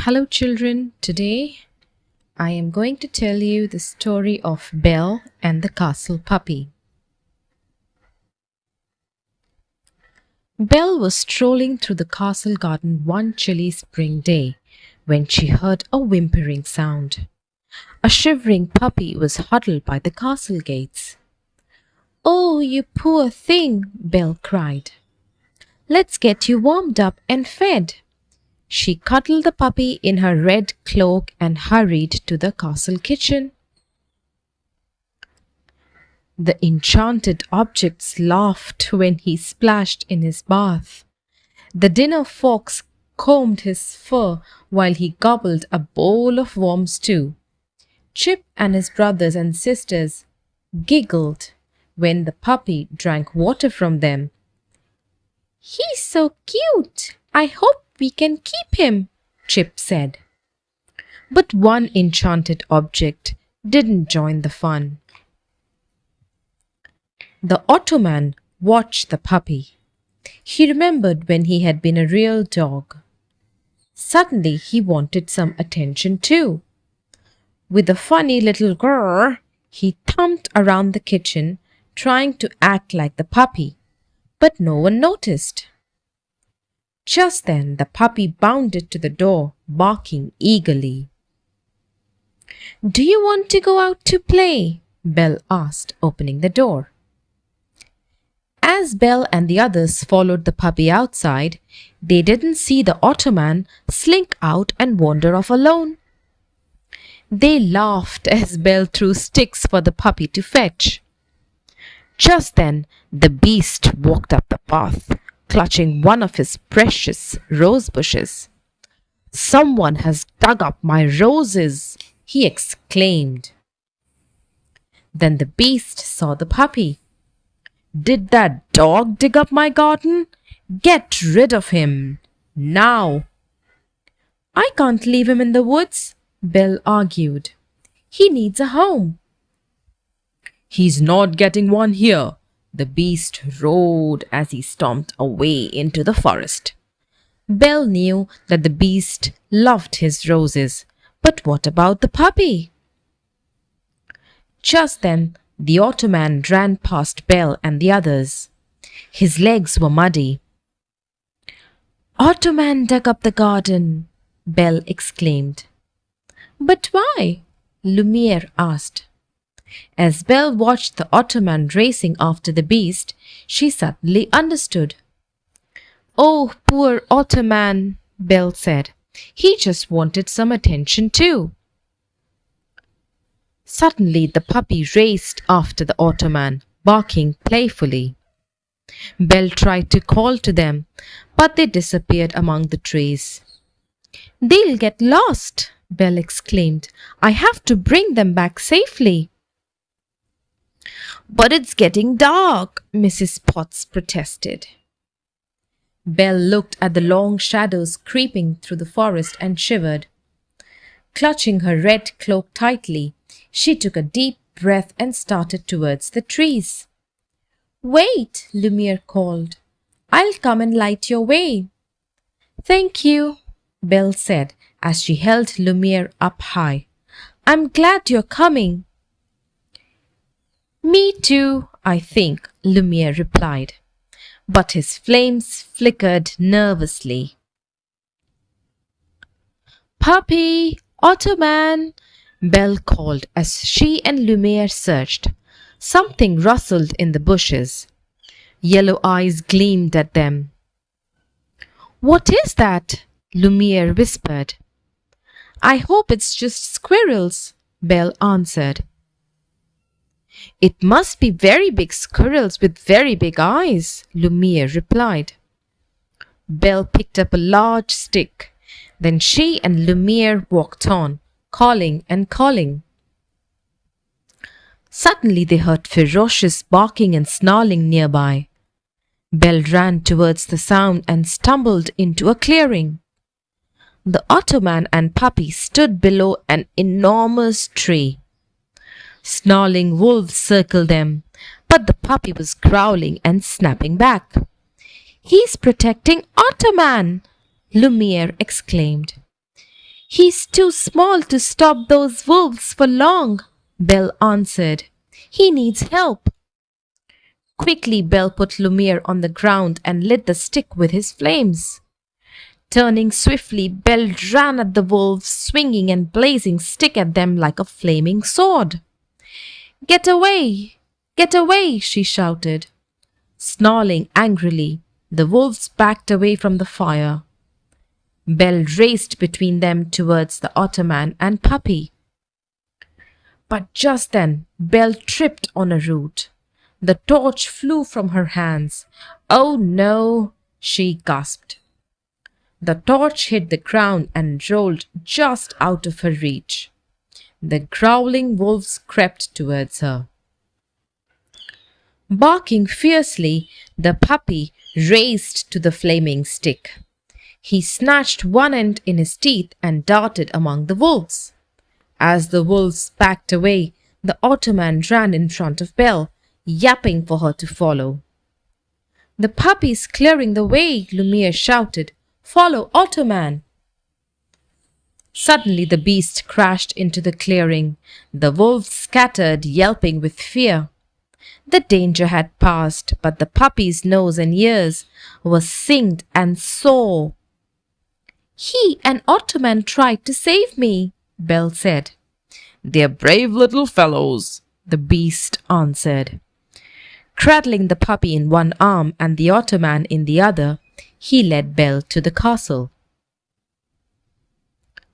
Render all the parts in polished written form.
Hello, children. Today I am going to tell you the story of Belle and the castle puppy. Belle was strolling through the castle garden one chilly spring day when she heard a whimpering sound. A shivering puppy was huddled by the castle gates. "Oh, you poor thing!" Belle cried. "Let's get you warmed up and fed." She cuddled the puppy in her red cloak and hurried to the castle kitchen. The enchanted objects laughed when he splashed in his bath. The dinner fox combed his fur while he gobbled a bowl of warm stew. Chip and his brothers and sisters giggled when the puppy drank water from them. "He's so cute! I hope we can keep him," Chip said. But one enchanted object didn't join the fun. The Ottoman watched the puppy. He remembered when he had been a real dog. Suddenly he wanted some attention too. With a funny little grrr, he thumped around the kitchen, trying to act like the puppy, but no one noticed. Just then the puppy bounded to the door, barking eagerly. "Do you want to go out to play?" Belle asked, opening the door. As Belle and the others followed the puppy outside, they didn't see the Ottoman slink out and wander off alone. They laughed as Belle threw sticks for the puppy to fetch. Just then the beast walked up the path, clutching one of his precious rose bushes. "Someone has dug up my roses!" he exclaimed. Then the beast saw the puppy. "Did that dog dig up my garden? Get rid of him now!" "I can't leave him in the woods," Belle argued. "He needs a home." "He's not getting one here," the beast roared as he stomped away into the forest. Belle knew that the beast loved his roses, but what about the puppy? Just then, the Ottoman ran past Belle and the others. His legs were muddy. "Ottoman dug up the garden," Belle exclaimed. "But why?" Lumiere asked. As Belle watched the Ottoman racing after the beast, she suddenly understood. "Oh, poor Ottoman," Belle said. "He just wanted some attention too." Suddenly the puppy raced after the Ottoman, barking playfully. Belle tried to call to them, but they disappeared among the trees. "They'll get lost," Belle exclaimed. "I have to bring them back safely." "But it's getting dark," Mrs. Potts protested. Belle looked at the long shadows creeping through the forest and shivered. Clutching her red cloak tightly, she took a deep breath and started towards the trees. "Wait," Lumiere called. "I'll come and light your way." "Thank you," Belle said as she held Lumiere up high. "I'm glad you're coming." "Me too, I think," Lumiere replied, but his flames flickered nervously. "Puppy! Ottoman!" Belle called as she and Lumiere searched. Something rustled in the bushes. Yellow eyes gleamed at them. "What is that?" Lumiere whispered. "I hope it's just squirrels," Belle answered. "It must be very big squirrels with very big eyes," Lumiere replied. Belle picked up a large stick. Then she and Lumiere walked on, calling and calling. Suddenly they heard ferocious barking and snarling nearby. Belle ran towards the sound and stumbled into a clearing. The Ottoman and puppy stood below an enormous tree. Snarling wolves circled them, but the puppy was growling and snapping back. "He's protecting Ottoman!" Lumiere exclaimed. He's too small to stop those wolves for long, Belle answered. He needs help. Quickly, Belle put Lumiere on the ground and lit the stick with his flames. Turning swiftly, Belle ran at the wolves, swinging and blazing stick at them like a flaming sword. Get away! Get away! She shouted. Snarling angrily, the wolves backed away from the fire. Belle raced between them towards the Ottoman and Puppy. But just then, Belle tripped on a root. The torch flew from her hands. Oh no, she gasped. The torch hit the ground and rolled just out of her reach. The growling wolves crept towards her. Barking fiercely, the puppy raced to the flaming stick. He snatched one end in his teeth and darted among the wolves. As the wolves backed away, the Ottoman ran in front of Belle, yapping for her to follow. The puppy's clearing the way, Lumiere shouted. Follow, Ottoman! Suddenly the beast crashed into the clearing. The wolves scattered, yelping with fear. The danger had passed, but the puppy's nose and ears were singed and sore. He and Ottoman tried to save me, Belle said. They're brave little fellows, the beast answered. Cradling the puppy in one arm and the Ottoman in the other, he led Belle to the castle.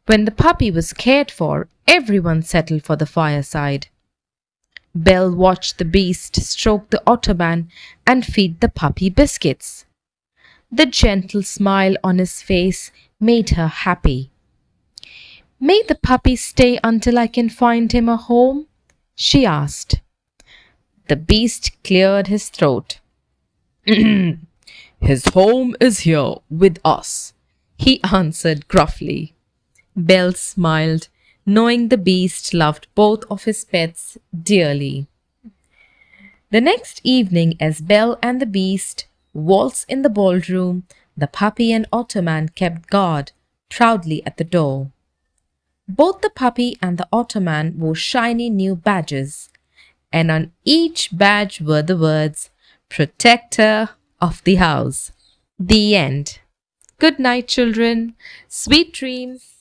When the puppy was cared for, everyone settled for the fireside. Belle watched the beast stroke the Ottoman and feed the puppy biscuits. The gentle smile on his face made her happy. May the puppy stay until I can find him a home? She asked. The beast cleared his throat. His home is here with us, he answered gruffly. Belle smiled, knowing the beast loved both of his pets dearly. The next evening, as Belle and the beast waltzed in the ballroom, the puppy and Ottoman kept guard proudly at the door. Both the puppy and the Ottoman wore shiny new badges, and on each badge were the words, Protector of the House. The end. Good night, children. Sweet dreams.